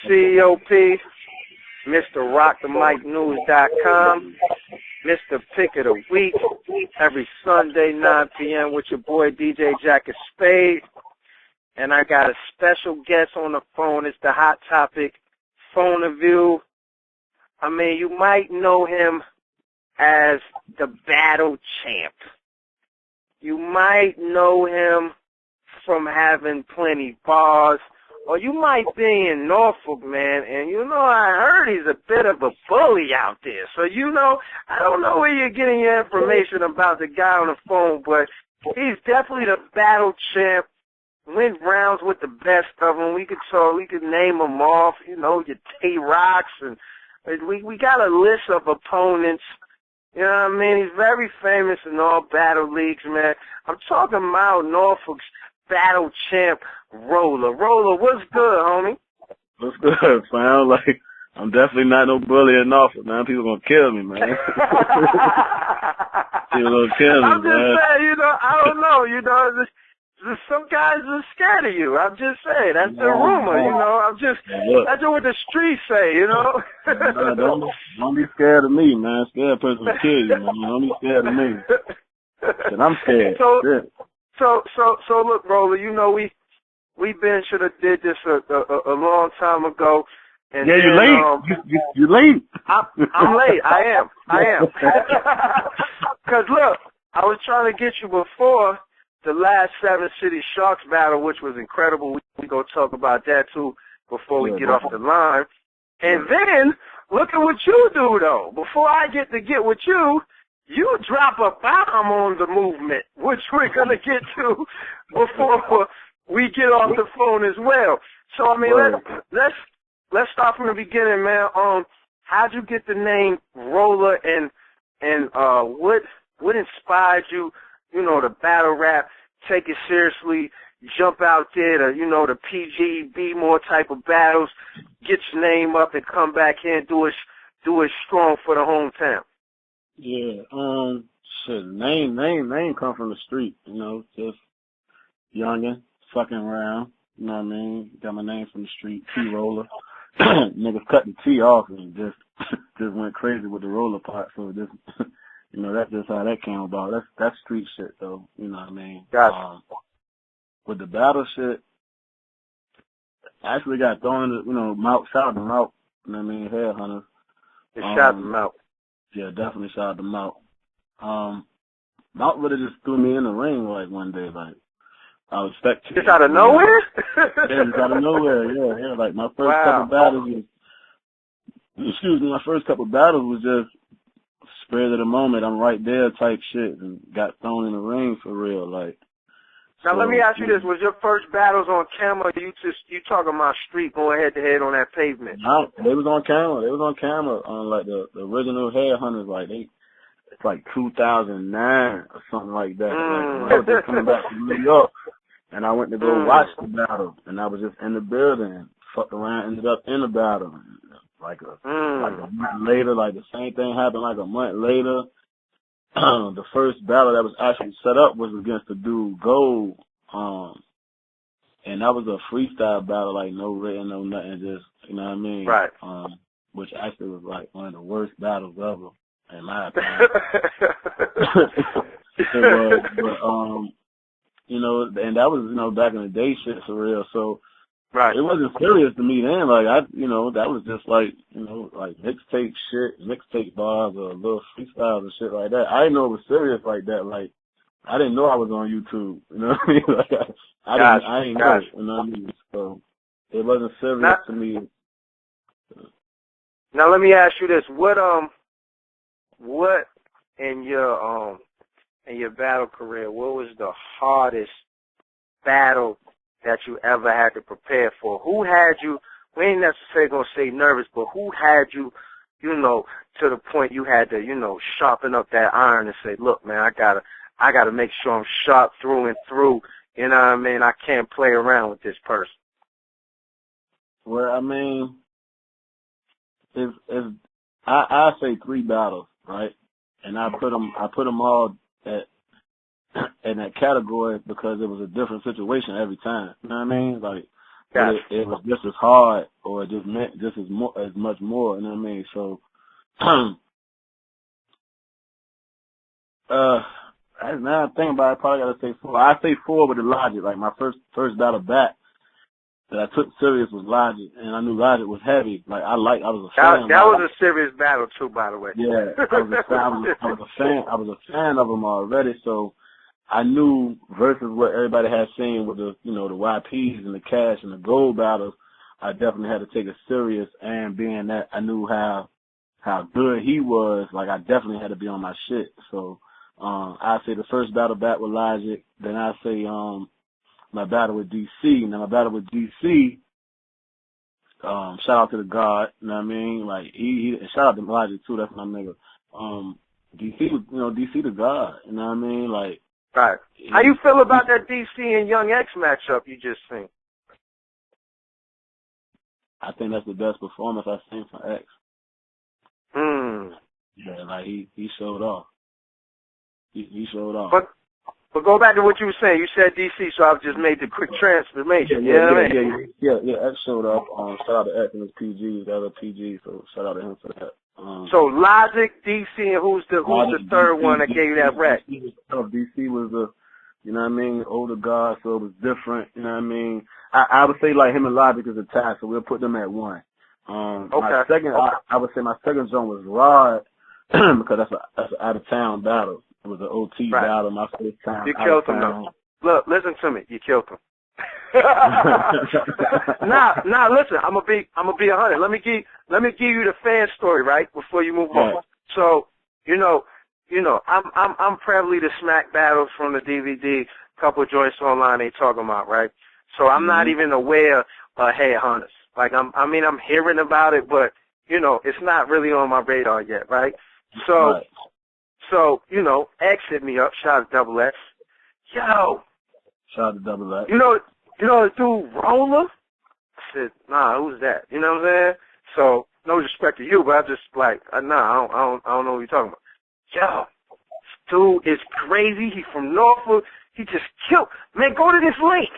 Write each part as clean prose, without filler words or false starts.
CEOP, Mr. RockTheMicNews.com, Mr. Pick of the Week, every Sunday, 9 p.m. with your boy DJ Jacket Spade. And I got a special guest on the phone. It's the Hot Topic Phoneaview. I mean, you might know him as the Battle Champ. You might know him from having plenty bars. Or you might be in Norfolk, man, and I heard he's a bit of a bully out there. So, I don't know where you're getting your information about the guy on the phone, but he's definitely the Battle Champ. Went rounds with the best of them. We could name them off, your T-Rocks, and we got a list of opponents. You know what I mean? He's very famous in all battle leagues, man. I'm talking about Norfolk's Battle Champ Rolla. Rolla, what's good, homie? What's good, fam? Like, I'm definitely not no bully in Norfolk, man. People gonna kill me, man. People gonna kill me, I'm just man. saying, I don't know, some guys are scared of you. I'm just saying, that's the rumor, that's what the streets say, Nah, don't be scared of me, man. Scared person will kill you, man. Don't be scared of me. And I'm scared. So look, Rolla, we been should have did this a long time ago. And yeah, you're late. You're late. I'm late. I am. Cause look, I was trying to get you before the last 7 City Sharks battle, which was incredible. We gonna talk about that too before we get off the line. And then look at what you do though. Before I get with you, you drop a bomb on the movement, which we're gonna get to before we get off the phone as well. So I mean, let's start from the beginning, man. How'd you get the name Rolla, and what inspired you? To battle rap, take it seriously, jump out there to, the PG, be more type of battles, get your name up and come back here and do it strong for the hometown. Yeah, shit, name come from the street, just youngin', fucking around, you know what I mean? Got my name from the street, T-Roller. Niggas cut the T off and just went crazy with the roller part, so just... that's just how that came about. That's street shit, though. You know what I mean? Gotcha. With the battle shit, I actually got thrown in the, mouth, shot them out. You know what I mean? Headhunters. You shot them out. Yeah, definitely shot them out. Mount really just threw me in the ring, like, one day, like, I was expecting. Just out of nowhere? Yeah, just out of nowhere, yeah. Like, my first couple battles was just, spread of the moment, I'm right there type shit, and got thrown in the ring for real, like. Now let me ask you this: was your first battles on camera? Or you talking about street, going head to head on that pavement? No, they was on camera. On like the original Headhunters, like it's like 2009 or something like that. Like, I was just coming back from New York, and I went to go watch the battle, and I was just in the building, fucked around, ended up in the battle. Like a month later, like the same thing happened like a month later. The first battle that was actually set up was against the dude Gold. And that was a freestyle battle, like no written, no nothing, just, you know what I mean? Right. Which actually was like one of the worst battles ever, in my opinion. It was, but, and that was, back in the day shit for real, so. Right. It wasn't serious to me then. Like, that was just like, like mixtape bars or little freestyles and shit like that. I didn't know it was serious like that. Like, I didn't know I was on YouTube. You know what I mean? Like, I didn't know. You know what I mean? So, it wasn't serious to me. Now, let me ask you this. What in your battle career, what was the hardest battle that you ever had to prepare for? Who had you, we ain't necessarily going to say nervous, but who had you, to the point you had to, sharpen up that iron and say, look, man, I gotta make sure I'm sharp through and through. You know what I mean? I can't play around with this person. Well, I mean, if I say 3 battles, right? And I put them all in that category because it was a different situation every time. You know what I mean? Like, but it was just as hard, or it just meant just as much more. You know what I mean? So, now I think about it, I probably gotta say 4. I say 4 with the Logic. Like my first battle back that I took serious was Logic, and I knew Logic was heavy. Like I was a fan. That was a serious battle too, by the way. Yeah, I was a fan of him already, so I knew versus what everybody had seen with the the YPs and the Cash and the Gold battles, I definitely had to take it serious. And being that I knew how good he was, like I definitely had to be on my shit. So I say the first battle back with Logic, then I say my battle with DC. Now my battle with DC, shout out to the God, you know what I mean? Like he shout out to Logic too, that's my nigga. DC was DC the God, you know what I mean? Like right. How you feel about that DC and Young X matchup you just seen? I think that's the best performance I've seen from X. Yeah, like he showed off. He showed off. But go back to what you were saying. You said DC, so I've just made the quick transformation. Yeah. X showed up. Shout out to X and his PGs, the other PGs. So shout out to him for that. So Logic, DC, and who's the third one that gave you that rap? DC was the, you know what I mean, older guy, so it was different. You know what I mean. I would say like him and Logic is a tie, so we'll put them at 1. My second, I would say my second zone was Rod because that's an out of town battle. It was an OT battle, my first time. You killed him though. Look, listen to me. You killed him. Now, listen. I'm gonna be 100. Let me give you the fan story, right? Before you move on. So, I'm probably the smack battles from the DVD. Couple of joints online they talking about, right? So I'm not even aware of Headhunters. Like I'm hearing about it, but it's not really on my radar yet, right? So, X hit me up. Shout out to Double X. Yo. Shout out to Double X. You know the dude Rolla? I said, nah, who's that? You know what I'm saying? So, no disrespect to you, but I just like, I don't know what you're talking about. Yo, this dude is crazy. He's from Norfolk. He just killed. Man, go to this link.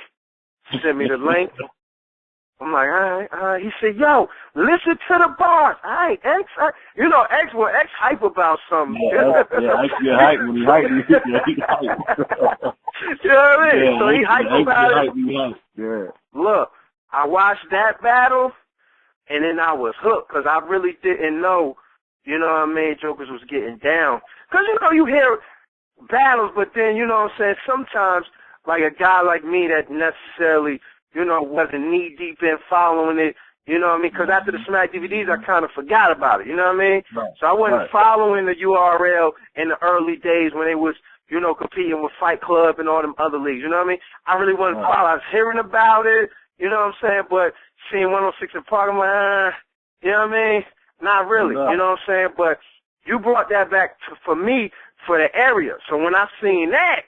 He sent me the link. I'm like, all right. He said, yo, listen to the bars. All right, X. X hype about something. Yeah, X get hype when he hype. Yeah, he hype. You know what I mean? So he hype about it. Yeah. Look, I watched that battle, and then I was hooked because I really didn't know, you know what I mean, Jokers was getting down. Because, you hear battles, but then, you know what I'm saying, sometimes, like a guy like me that necessarily, wasn't knee-deep in following it, you know what I mean? Because after the Smack DVDs, I kind of forgot about it, you know what I mean? Right. So I wasn't following the URL in the early days when it was, competing with Fight Club and all them other leagues, you know what I mean? I really wasn't following. I was hearing about it, you know what I'm saying? But seeing 106 in Park, I'm like, you know what I mean? Not really, you know what I'm saying? But you brought that back for me for the area. So when I seen that,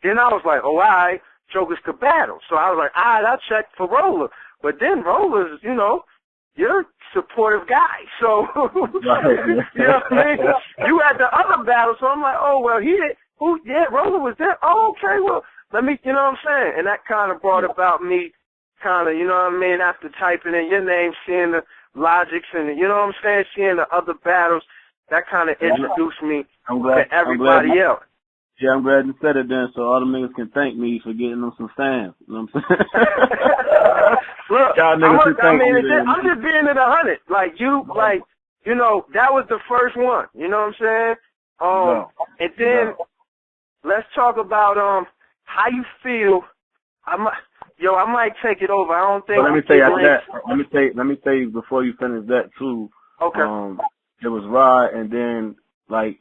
then I was like, oh, all right, Jokers could battle. So I was like, all right, I'll check for Rolla. But then Rolla's, you're a supportive guy. So, you know what I mean? You had the other battle, so I'm like, oh, well, Rolla was there. Oh, okay, well, let me, you know what I'm saying? And that kind of brought about me kind of, you know what I mean, after typing in your name, seeing the Logics and, you know what I'm saying, seeing the other battles, that kind of introduced me to everybody else. Yeah, I'm glad you said it then, so all the niggas can thank me for getting them some fans. You know what I'm saying? Look, I'm just being at 100. Like, that was the first one. You know what I'm saying? And then let's talk about how you feel. I might take it over. I don't think. But let me tell you after that. Let me tell you before you finish that too. Okay. It was Rod, and then like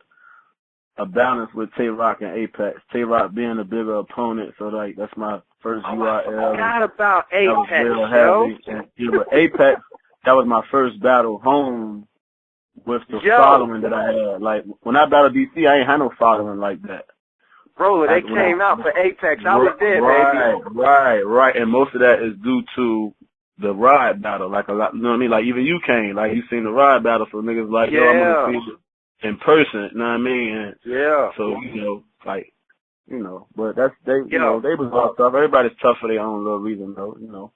a balance with Tay-Rock and Apex. Tay-Rock being a bigger opponent, so like that's my first URL. I forgot about Apex. That was real heavy. And with Apex, that was my first battle home with the following that I had. Like when I battled DC, I ain't had no following like that. Roller, they came out for Apex. I was there, baby. Right. And most of that is due to the ride battle. Like a lot, you know what I mean? Like even you came, like you seen the ride battle, so niggas like, yo, I'm gonna see it in person. You know what I mean? And so but that's they. They was all tough. Everybody's tough for their own little reason, though.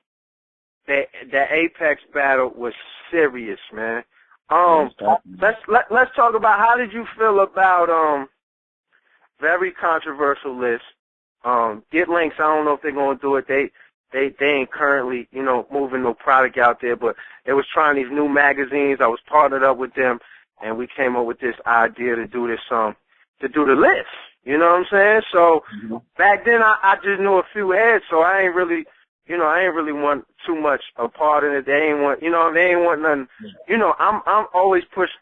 that Apex battle was serious, man. Let's talk about how did you feel about very controversial list. Get Links, I don't know if they're gonna do it. They ain't currently, moving no product out there, but they was trying these new magazines. I was partnered up with them, and we came up with this idea to do this to do the list. You know what I'm saying? So back then I just knew a few heads, so I ain't really want too much a part in it. They ain't want nothing. I'm always pushed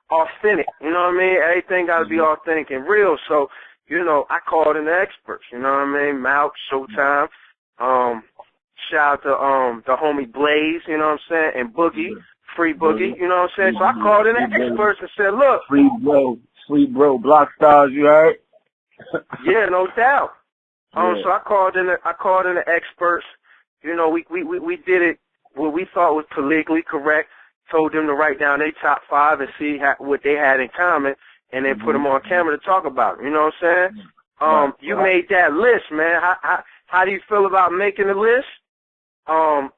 authentic. You know what I mean? Everything got to be authentic and real. So, I called in the experts. You know what I mean? Mouth, Showtime. Shout out to the homie Blaze. You know what I'm saying? And Boogie, Free Boogie. You know what I'm saying? So I called in the experts and said, look, Sweet bro, Block Stars, you heard? Yeah, no doubt. So I called in the experts. We did it what we thought was politically correct. Told them to write down their top 5 and see what they had in common, and then put them on camera to talk about it. You know what I'm saying? You made that list, man. How do you feel about making the list? And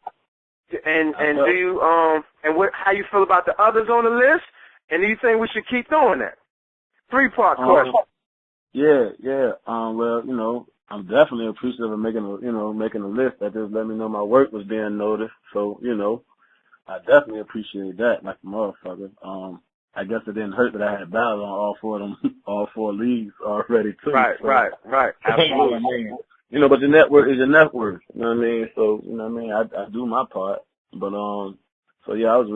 do you how you feel about the others on the list? And do you think we should keep doing that? 3-part question. Yeah. Well, I'm definitely appreciative of making a list. That just let me know my work was being noticed. So, I definitely appreciate that, like a motherfucker. I guess it didn't hurt that I had battles on all 4 leagues already too. Right. Absolutely. But the network is your network. You know what I mean? So, I do my part. But so yeah, I was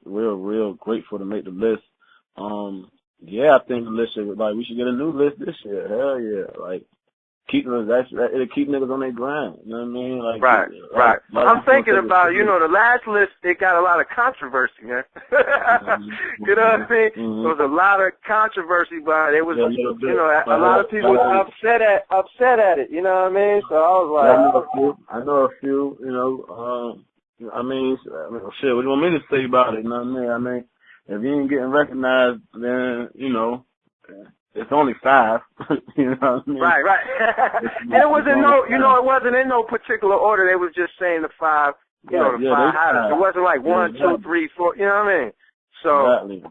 real grateful to make the list. Yeah, I think the list should, we should get a new list this year. Hell yeah. It'll keep niggas on their grind. You know what I mean? Right. I'm thinking about, the last list, it got a lot of controversy, man. You know what I mean? There was a lot of controversy, but it was, a lot of people was upset at it. You know what I mean? So I was like, I know a few. Shit. What do you want me to say about it? You know what I mean? If you ain't getting recognized, then it's only 5. You know what I mean? Right. And it wasn't it wasn't in no particular order. They was just saying the 5, the 5 hottest. It wasn't like 1, 2, 3, 4. You know what I mean? So Exactly.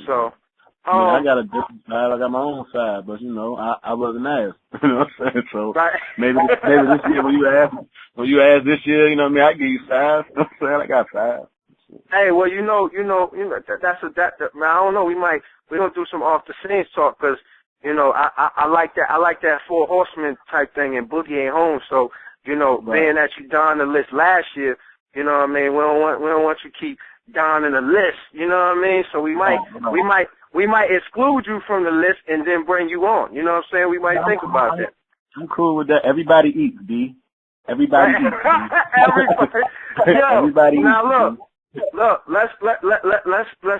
So I got a different side. I got my own side, but I wasn't asked. You know what I'm saying? So maybe this year when you ask this year, you know what I mean? I give you 5. You know what I'm saying? I got 5. Hey, well, that's I don't know. We don't do some off the scenes talk because I like that 4 horsemen type thing, and Boogie ain't home. So being that you donned the list last year, you know what I mean. We don't want you to keep donning the list. You know what I mean. So we might exclude you from the list and then bring you on. You know what I'm saying? We might think about that. I'm cool with that. Everybody eats, B. Everybody eats. Everybody eats. Now look, let's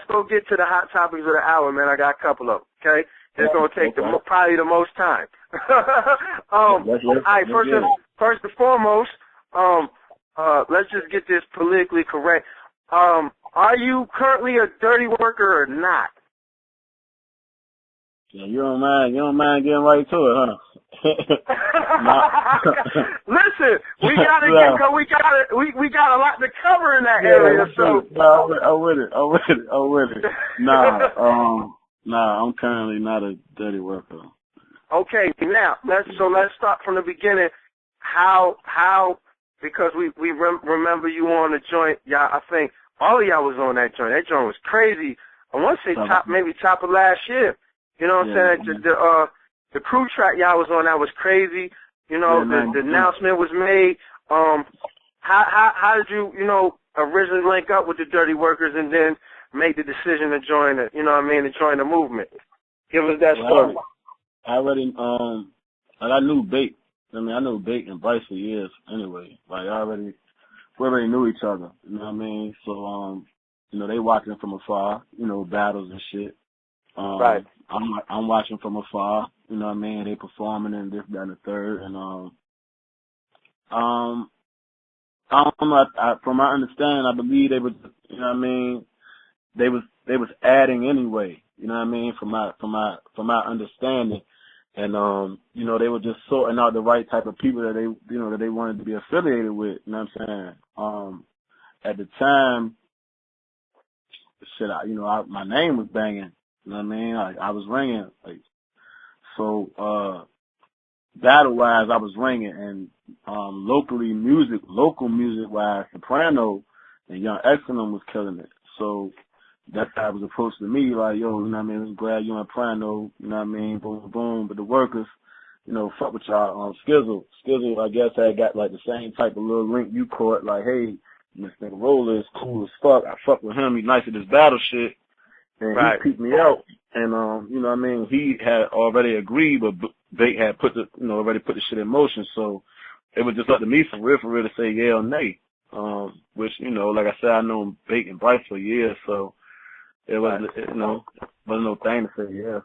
go get to the hot topics of the hour, man. I got a couple of them, okay? It's gonna take probably the most time. All right, first and foremost, let's just get this politically correct. Are you currently a dirty worker or not? Yeah, you don't mind getting right to it, huh? Listen, we got a lot to cover in that area. So I'm with it. Nah, I'm currently not a dirty worker. Okay, now let's start from the beginning. How because we remember you on the joint. Y'all, I think all of y'all was on that joint. That joint was crazy. I want to say top of last year. You know what I'm saying? The crew track y'all was on, that was crazy. The announcement was made. How did you, originally link up with the Dirty Workers and then make the decision to join to join the movement? Give us that story. I already, I knew Bait. I knew Bait and Bryce for years anyway. We already knew each other. You know what I mean? So, they watching from afar, battles and shit. Right. I'm watching from afar, you know what I mean? They performing and this, that, and the third, and from my understanding, I believe they was, you know what I mean? They was adding anyway, you know what I mean? From my understanding, And, you know, they were just sorting out the right type of people that they, you know, that they wanted to be affiliated with, you know what I'm saying? At the time, shit, my name was banging, you know what I mean? I was ringing, like, so, battle-wise, I was ringing, and, local music-wise, Soprano and Young Excellent was killing it. So, that's how it was approached to me, like, yo, you know what I mean, let's grab you and Prano, you know what I mean, boom, boom, but the workers, you know, fuck with y'all, Skizzle, I guess, had got, like, the same type of little link you caught, like, hey, this nigga Rolla is cool as fuck, I fuck with him, he nice at this battle shit, and Right. he peeped me out, and, you know what I mean, he had already agreed, but Bait had already put the shit in motion, so it was just up to me for real to say yeah or nay, which, you know, like I said, I know Bait and Bryce for years, so it wasn't, you know, wasn't no thing to say yeah.